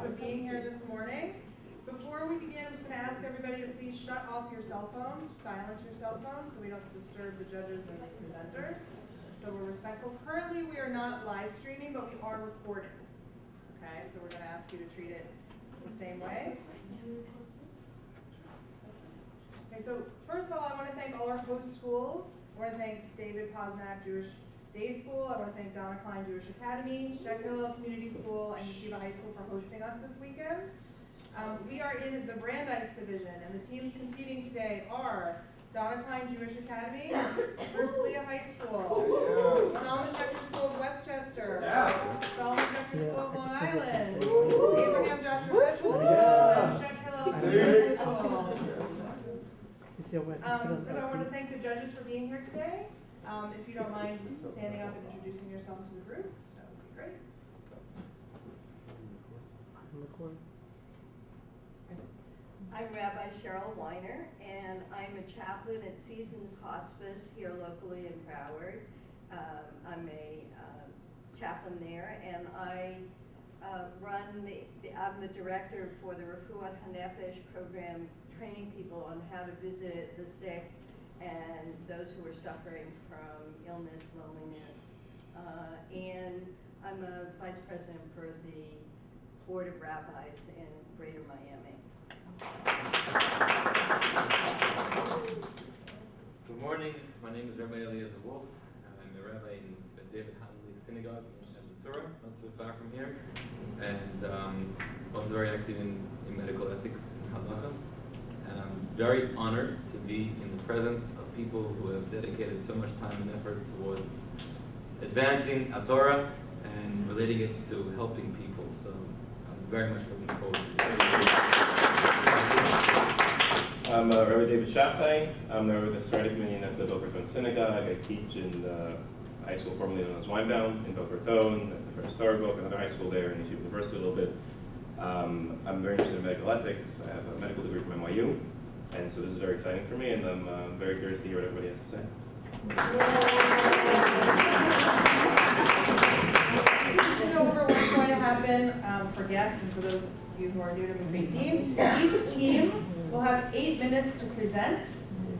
for being here this morning. Before we begin, I'm just going to ask everybody to please shut off your cell phones, silence your cell phones, so we don't disturb the judges and the presenters. So we're respectful. Currently, we are not live streaming, but we are recording. Okay, so we're going to ask you to treat it the same way. Okay, so first of all, I want to thank all our host schools. I want to thank David Posnack Jewish Day School. I want to thank Donna, Klein Jewish Academy, Shayna Community School, and Yeshiva High School for hosting us this weekend. We are in the Brandeis division, and the teams competing today are Donna Klein Jewish Academy, Herzliya High School, Solomon Schechter School of Westchester, Solomon Schechter School of Long Island, Abraham Joshua Heschel School, and Shek Hillel School. I want to thank the judges for being here today. If you don't mind just standing up and introducing yourself to the group, that would be great. I'm Rabbi Cheryl Weiner, and I'm a chaplain at Seasons Hospice here locally in Broward. I'm a chaplain there, and I'm the director for the Refuat HaNefesh program, training people on how to visit the sick and those who are suffering from illness, loneliness. And I'm a vice president for the Board of Rabbis in Greater Miami. Good morning. My name is Rabbi Eliezer Wolf. I'm a rabbi in the David Hanley Synagogue in Torah, not so far from here, and also very active in medical ethics in halacha. And I'm very honored to be in the presence of people who have dedicated so much time and effort towards advancing a Torah and relating it to helping people. So I'm very much looking forward to this. I'm Rabbi David Shafai. I'm the Rabbi of the Serenity Committee at the Boca Raton Synagogue. I teach in the high school formerly known as Weinbaum in Boca Raton, at the First Torah Book, another high school there, and Yeshiva University a little bit. I'm very interested in medical ethics. I have a medical degree from NYU, and so this is very exciting for me, and I'm very curious to hear what everybody has to say. Just to go over what's going to happen for guests and for those of you who are new to Moot Beit Din, each team will have 8 minutes to present,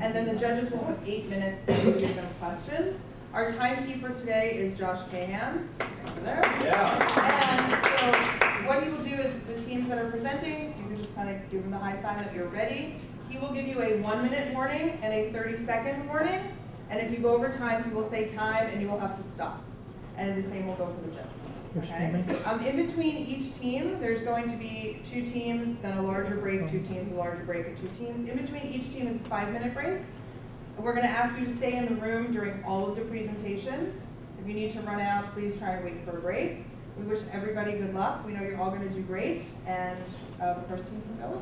and then the judges will have 8 minutes to give them questions. Our timekeeper today is Josh Cahan, over there. Yeah. And so what he will do is the teams that are presenting, you can just kind of give him the high sign that you're ready. He will give you a 1-minute warning and a 30-second warning. And if you go over time, he will say time and you will have to stop. And the same will go for the judges. Okay? In between each team, there's going to be 2 teams, then a larger break, 2 teams, a larger break, and 2 teams. In between each team is a 5-minute break. We're going to ask you to stay in the room during all of the presentations. If you need to run out, please try and wait for a break. We wish everybody good luck. We know you're all going to do great. And the first team can go.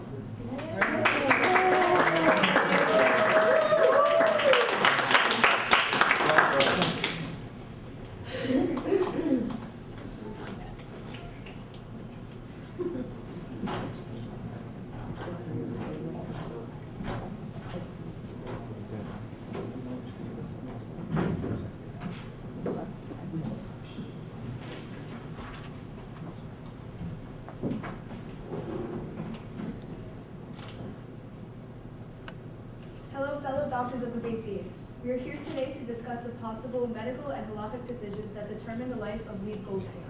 Doctors of the Beit Din. We are here today to discuss the possible medical and halachic decisions that determine the life of Leib Goldstein.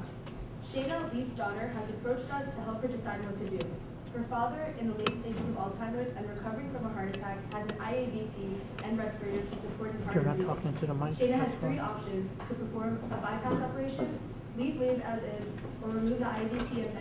Shayna, Leib's daughter, has approached us to help her decide what to do. Her father, in the late stages of Alzheimer's and recovering from a heart attack, has an IABP and respirator to support his heart rate. Shayna has 3 options: to perform a bypass operation, leave Leib as is, or remove the IABP and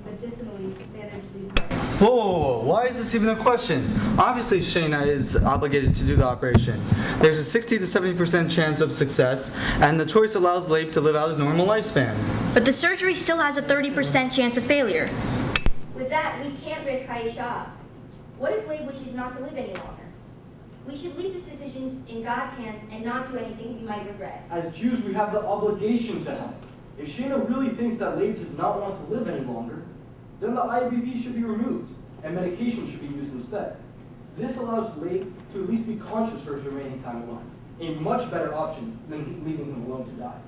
medicinally manage Leib's heart. Whoa, why is this even a question? Obviously, Shayna is obligated to do the operation. There's a 60 to 70% chance of success, and the choice allows Leib to live out his normal lifespan. But the surgery still has a 30% chance of failure. With that, we can't risk Hayeshah. What if Leib wishes not to live any longer? We should leave this decision in God's hands and not do anything we might regret. As Jews, we have the obligation to help. If Shayna really thinks that Leib does not want to live any longer, then the IABP should be removed, and medication should be used instead. This allows Leib to at least be conscious for his remaining time alive, a much better option than leaving him alone to die.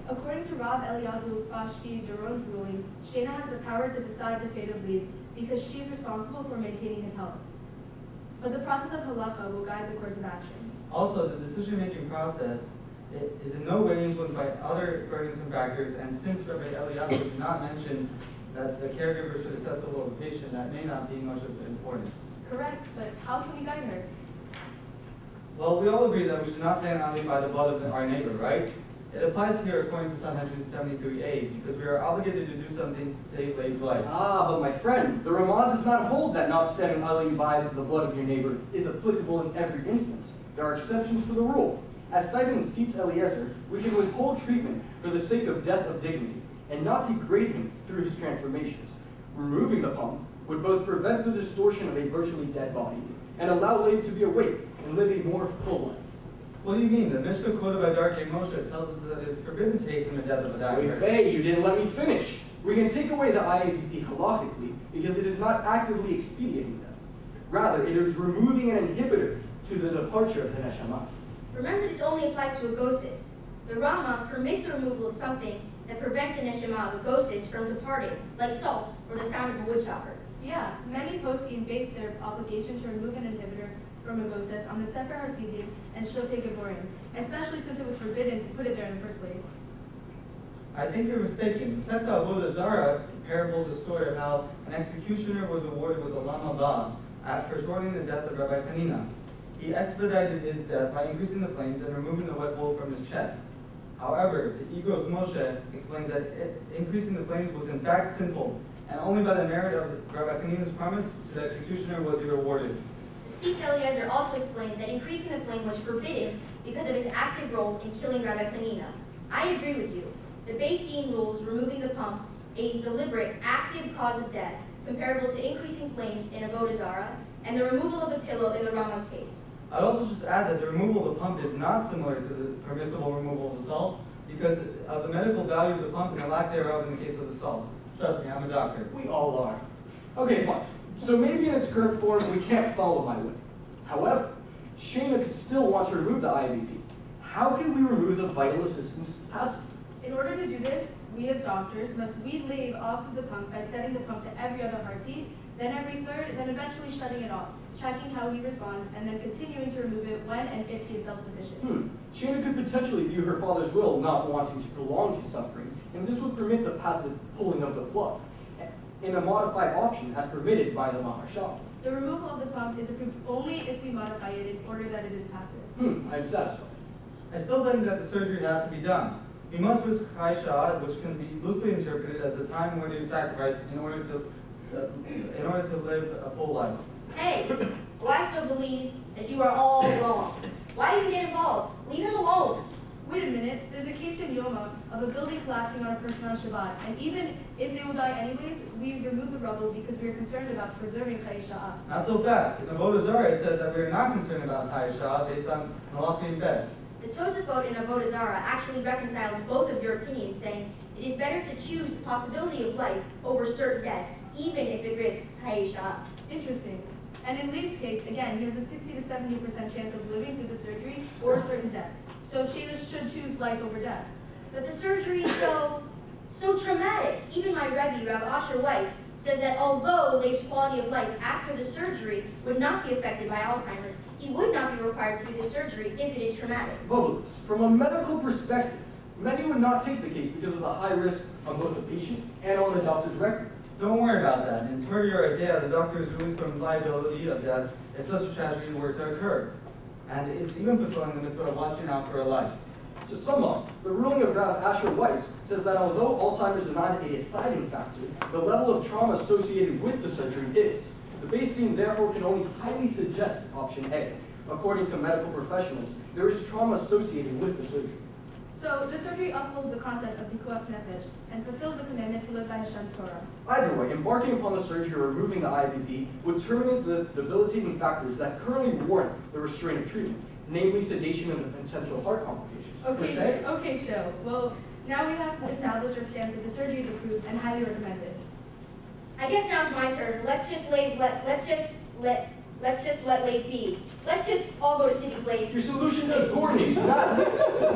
According to Rav Eliyahu Bashki Doron's ruling, Shayna has the power to decide the fate of Leib because she is responsible for maintaining his health. But the process of halacha will guide the course of action. Also, the decision-making process is in no way influenced by other burdensome factors, and since Rabbi Eliyahu did not mention that the caregiver should assess the will of the patient, that may not be much of importance. Correct, but how can we guide her? Well, we all agree that we should not stand only by the blood of our neighbor, right? It applies here according to Psalm 173a, because we are obligated to do something to save Leib's life. Ah, but my friend, the Ramah does not hold that not standing idly by the blood of your neighbor is applicable in every instance. There are exceptions to the rule. As cited in Seats Eliezer, we can withhold treatment for the sake of death of dignity, and not degrade him through his transformations. Removing the pump would both prevent the distortion of a virtually dead body, and allow Leib to be awake and live a more full life. What do you mean? The Mishnah quoted by Darkei Moshe tells us that it is forbidden to hasten the death of a dying person. Wait, you didn't let me finish. We can take away the IABP halachically because it is not actively expediting them. Rather, it is removing an inhibitor to the departure of the neshama. Remember, this only applies to agosis. The Rama permits the removal of something that prevents the neshama of agosis from departing, like salt or the sound of a woodchopper. Yeah, many poskim base their obligation to remove an inhibitor from agosis on the Sefer HaSidim and Shotei Geburim, especially since it was forbidden to put it there in the first place. I think you're mistaken. The Sefer Avodah Zarah parable the story of how an executioner was rewarded with a lama ba after shortening the death of Rabbi Hanina. He expedited his death by increasing the flames and removing the wet wool from his chest. However, the Igros Moshe explains that increasing the flames was in fact sinful, and only by the merit of Rabbi Hanina's promise to the executioner was he rewarded. Tzitz Eliezer also explains that increasing the flame was forbidden because of its active role in killing Rabbi Hanina. I agree with you. The Beit Din rules removing the pump a deliberate, active cause of death, comparable to increasing flames in Avodah Zarah, and the removal of the pillow in the Rama's case. I'd also just add that the removal of the pump is not similar to the permissible removal of the salt because of the medical value of the pump and the lack thereof in the case of the salt. Trust me, I'm a doctor. We all are. Okay, fine. So maybe in its current form, we can't follow my way. However, Shayna could still want to remove the IABP. How can we remove the vital assistance passive? In order to do this, we as doctors must weed Leib off of the pump by setting the pump to every other heartbeat, then every third, then eventually shutting it off, checking how he responds, and then continuing to remove it when and if he is self-sufficient. Shayna could potentially view her father's will not wanting to prolong his suffering, and this would permit the passive pulling of the plug, in a modified option as permitted by the Maharshal. The removal of the pump is approved only if we modify it in order that it is passive. I'm satisfied. I still think that the surgery has to be done. We must risk Chaisha, which can be loosely interpreted as the time when you sacrifice in order to live a full life. Hey, well, I still believe that you are all wrong. Why even get involved? Leave him alone. Wait a minute, there's a case in Yoma of a building collapsing on a person on Shabbat, and even if they will die anyways, we remove the rubble because we are concerned about preserving Chaisha. Not so fast. In Avodah Zarah, it says that we are not concerned about Chaisha based on Malachim Bet. The Tosafot in Avodah Zarah actually reconciles both of your opinions, saying it is better to choose the possibility of life over certain death, even if it risks Haisha. Interesting. And in Leib's case, again, he has a 60 to 70% chance of living through the surgery or certain death. So Shayna should choose life over death. But the surgery is so traumatic. Even my Rebbe, Rav Asher Weiss, says that although Leib's quality of life after the surgery would not be affected by Alzheimer's, he would not be required to do the surgery if it is traumatic. Bubbles, from a medical perspective, many would not take the case because of the high risk on both the patient and on the doctor's record. Don't worry about that. In Torah Yeridea, the doctor is released from liability of death if such a tragedy were to occur. And it's even fulfilling the mitzvah of watching out for a life. To sum up, the ruling of Rav Asher Weiss says that although Alzheimer's is not a deciding factor, the level of trauma associated with the surgery is. The Beit Din therefore can only highly suggest option A. According to medical professionals, there is trauma associated with the surgery. So the surgery upholds the concept of pikuach nefesh and fulfills the commandment to live by Hashem's Torah. Either way, embarking upon the surgery or removing the IABP would terminate the debilitating factors that currently warrant the restraint of treatment, namely sedation and the potential heart complications. Okay, Joe. Well, now we have established our stance that the surgery is approved and highly recommended. I guess now it's my turn. Let's just let Let's just let Leib be. Let's just all go to City Place. Your solution does coordination, not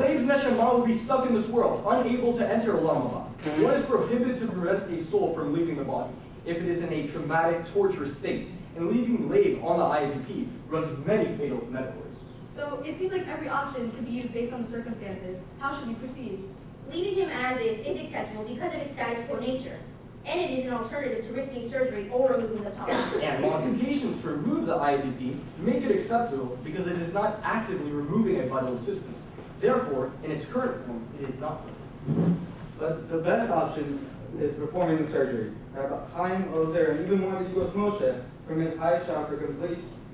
Leib's neshama will be stuck in this world, unable to enter Olam Haba. One is prohibited to prevent a soul from leaving the body if it is in a traumatic, torturous state, and leaving Leib on the IABP runs many fatal medical risks. So it seems like every option could be used based on the circumstances. How should we proceed? Leaving him as is acceptable because of its status quo nature, and it is an alternative to risking surgery or removing the pump. And modifications to remove the IABP make it acceptable because it is not actively removing a vital assistance. Therefore, in its current form, it is not. But the best option is performing the surgery. Rabbi Chaim Ozer and even more than Yigos Moshe permit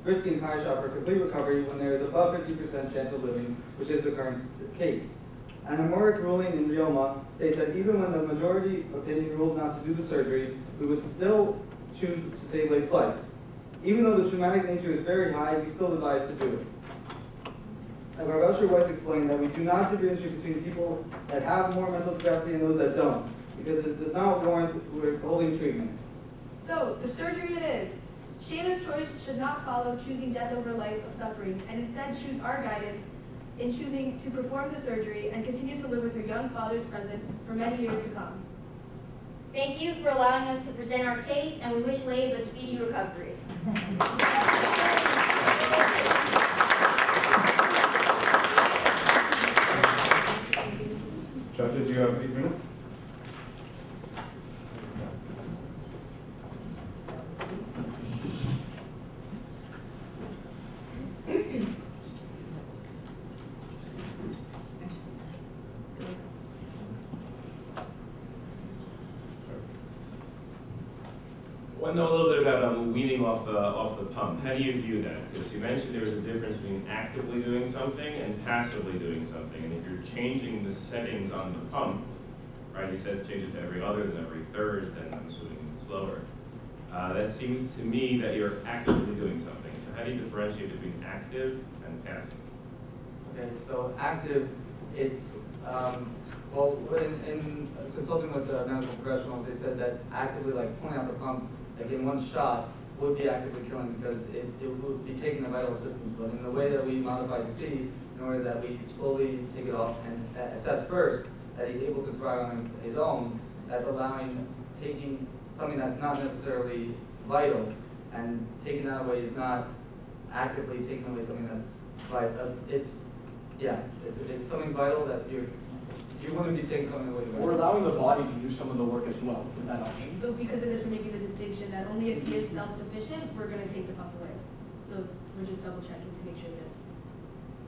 risking Chayesha for complete recovery when there is above 50% chance of living, which is the current case. An Amoric ruling in Rioma states that even when the majority opinion rules not to do the surgery, we would still choose to save Leib's life. Even though the traumatic nature is very high, we still advise to do it. And Rav Asher Weiss explained that we do not differentiate between people that have more mental capacity and those that don't, because it does not warrant withholding treatment. So, the surgery it is. Shayna's choice should not follow choosing death over life of suffering, and instead choose our guidance in choosing to perform the surgery and continue to live with her young father's presence for many years to come. Thank you for allowing us to present our case, and we wish Leib a speedy recovery. Judges, you have 8 minutes. I want to know a little bit about weaning off the pump. How do you view that? Because you mentioned there was a difference between actively doing something and passively doing something. And if you're changing the settings on the pump, right, you said change it to every other than every third, then I'm assuming slower. That seems to me that you're actively doing something. So how do you differentiate between active and passive? Okay, so active, it's, well, in consulting with medical professionals, they said that actively, like pulling out the pump, like in one shot, would be actively killing because it would be taking the vital assistance. But in the way that we modified C, in order that we slowly take it off and assess first that he's able to survive on his own, that's allowing taking something that's not necessarily vital and taking that away is not actively taking away something that's vital. It's something vital that you wouldn't be taking something away. We're allowing the body to do some of the work as well. Isn't that option? So because of this, we're making the distinction that only if he is self-sufficient, we're going to take the pump away. So we're just double checking to make sure that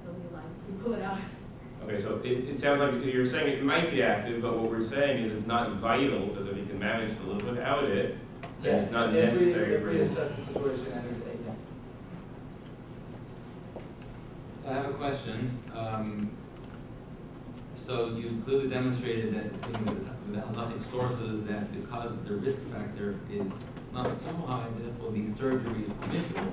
he'll be alive. We pull it out. Okay, so it sounds like you're saying it might be active, but what we're saying is it's not vital because if you can manage to live without it, then it's not necessary if for we you. assess the situation and he's So I have a question. So you clearly demonstrated that it seems with the halachic sources that because the risk factor is not so high, therefore the surgery is permissible.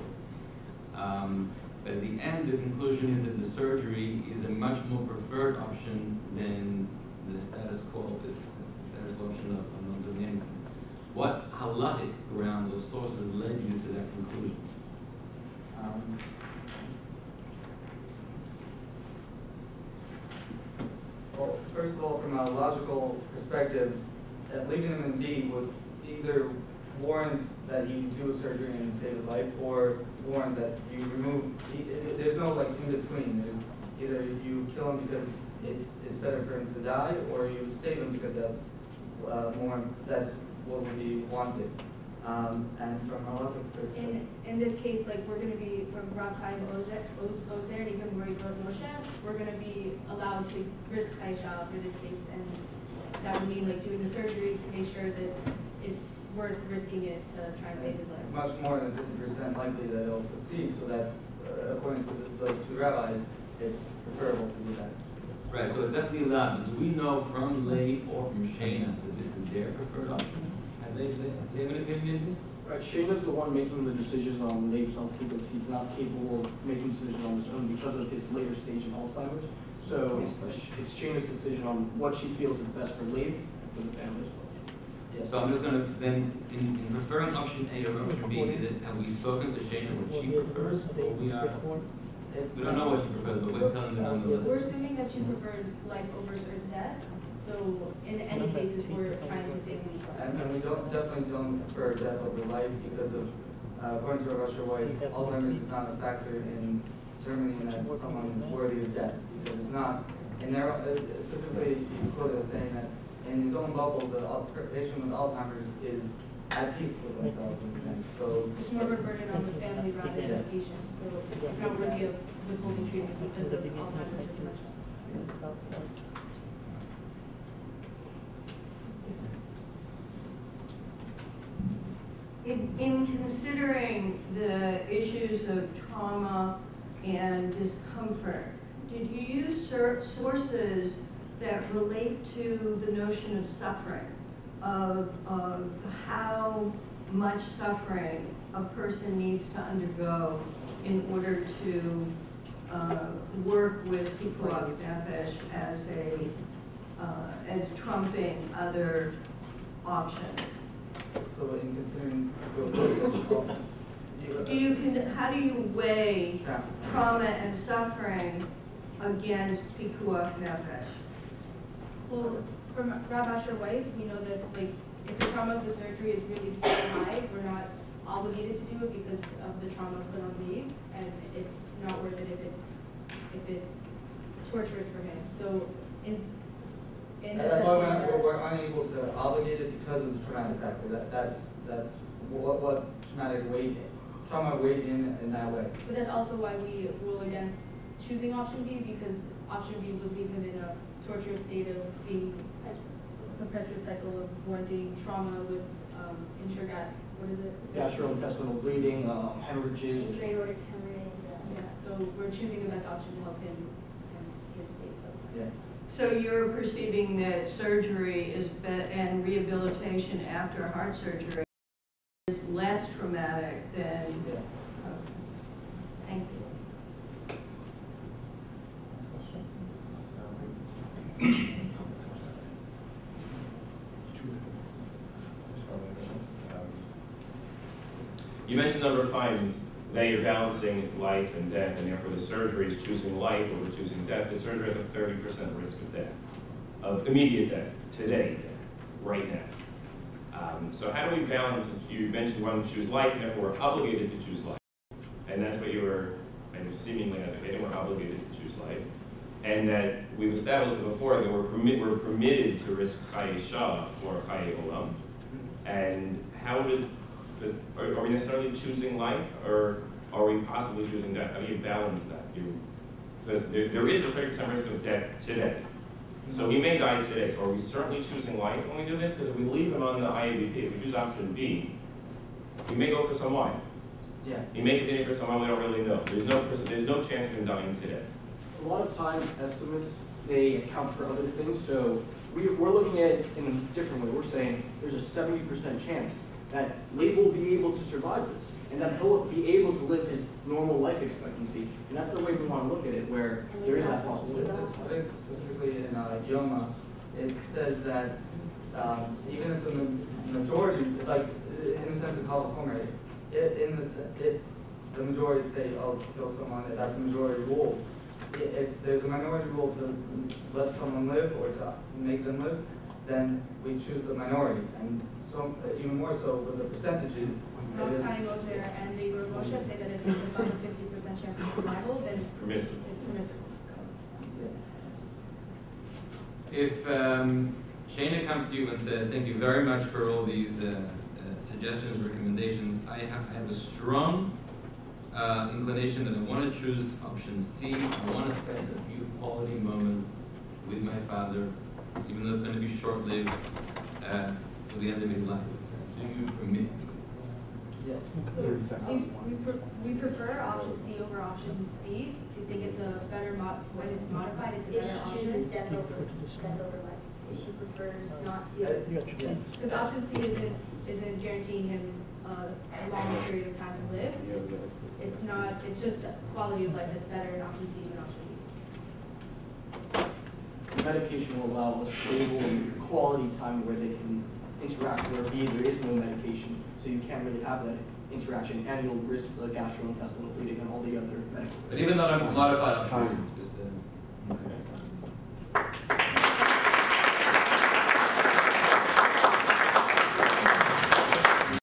But at the end, the conclusion is that the surgery is a much more preferred option than the status quo option of not doing anything. What halachic grounds or sources led you to that conclusion? Well, first of all, from a logical perspective, leaving him in D was either warrant that he do a surgery and save his life, or warrant that you remove. There's no like in between. There's either you kill him because it's better for him to die, or you save him because that's that's what would be wanted. And from a logical perspective, In this case, like we're going to be from Rav Chaim Ozer and even Mori Moshe, we're going to be allowed to risk Chayesha for this case, and that would mean like doing the surgery to make sure that it's worth risking it to try and save his life. it's much more than 50% likely that it'll succeed. So that's according to the two rabbis, it's preferable to do that. Right, so it's definitely allowed. Do we know from Leib or from Shayna that this is their preferred option? Have they have an opinion in this? Right, Shayna's the one making the decisions on Leib's health because he's not capable of making decisions on his own because of his later stage in Alzheimer's. So it's Shayna's decision on what she feels is best for Leib and for the family as well. Yes. So I'm just gonna, so then, in preferring option A or option B, have we spoken to Shayna what she prefers, or we don't know what she prefers, but we're telling her We're nonetheless? assuming that she prefers life over certain death, so in any cases, we're trying to save these. And we definitely don't prefer death over life because of, according to Russia Weiss, Alzheimer's is not a factor in determining that someone is worthy of death, because it's not, in their, specifically, he's quoted as saying that in his own bubble, the patient with Alzheimer's is at peace with themselves in a sense, so. It's more of a burden on the family rather than the patient, so it's not worthy of withholding treatment because of Alzheimer's or dementia. In considering the issues of trauma and discomfort, did you use sources that relate to the notion of suffering, of how much suffering a person needs to undergo in order to work with pikuach nefesh as trumping other options? So in considering, how do you weigh trauma and suffering against pikuach nefesh? Well, from Rav Asher Weiss, we know that like if the trauma of the surgery is really so high, we're not obligated to do it because of the trauma put on Leib, and it's not worth it if it's torturous for him. So that's why we're unable to obligate it because of the traumatic factor. That's what trauma weighed in that way. But that's also why we rule against choosing option B, because option B would leave him in a torturous state of being a perpetuous cycle of wanting trauma with what is it? Gastrointestinal bleeding, hemorrhages. Intra-aortic hemorrhage. Yeah, so we're choosing the best option to help him in his state. Yeah. So you're perceiving that surgery and rehabilitation after heart surgery is less traumatic than. Yeah. Thank you. You mentioned a number of times that you're balancing life and death, and therefore the surgery is choosing life over choosing death. The surgery has a 30% risk of death, of immediate death, today, right now. So how do we balance, you mentioned wanting to choose life, and therefore we're obligated to choose life. And that's what you were kind of seemingly advocating, we're obligated to choose life. And that we've established before that we're permitted to risk Chaye Shah for Chaye Olam. And how does, are we necessarily choosing life, or are we possibly choosing death? How do you balance that? Because there is a 30% risk of death today. So he may die today. So are we certainly choosing life when we do this? Because if we leave him on the IABP, if we choose option B, we may go for some wine. Yeah. He may continue for some wine, we don't really know. There's no chance of him dying today. A lot of times, estimates, they account for other things. So we're looking at it in a different way. We're saying there's a 70% chance that Leib will be able to survive this, and that he'll be able to live his normal life expectancy. And that's the way we want to look at it, where there is that possibility. Specifically in Yoma, it says that even if the majority, like in the sense of Kalachomer, if the majority say, oh, kill someone, that's a majority rule. If there's a minority rule to let someone live or to make them live, then we choose the minority. And so even more so with the percentages, Rav and the Rav Moshe say that if there's above a 50% chance of survival, then Permissible. it's permissible. If Shayna comes to you and says, thank you very much for all these suggestions, recommendations, I have a strong inclination that I want to choose option C. I want to spend a few quality moments with my father, even though it's going to be short-lived, for the end of his life. Do you permit me? So we prefer option C over option B. We think it's a better when it's modified, it's a If better she chooses option. death over life, if she prefers not to. Because option C isn't guaranteeing him a longer period of time to live. It's not. It's just quality of life that's better in option C than option B. Medication will allow a stable and quality time where they can interaction, or B, there is no medication, so you can't really have that interaction, and you'll risk the gastrointestinal bleeding and all the other medical. But even though I'm modified options,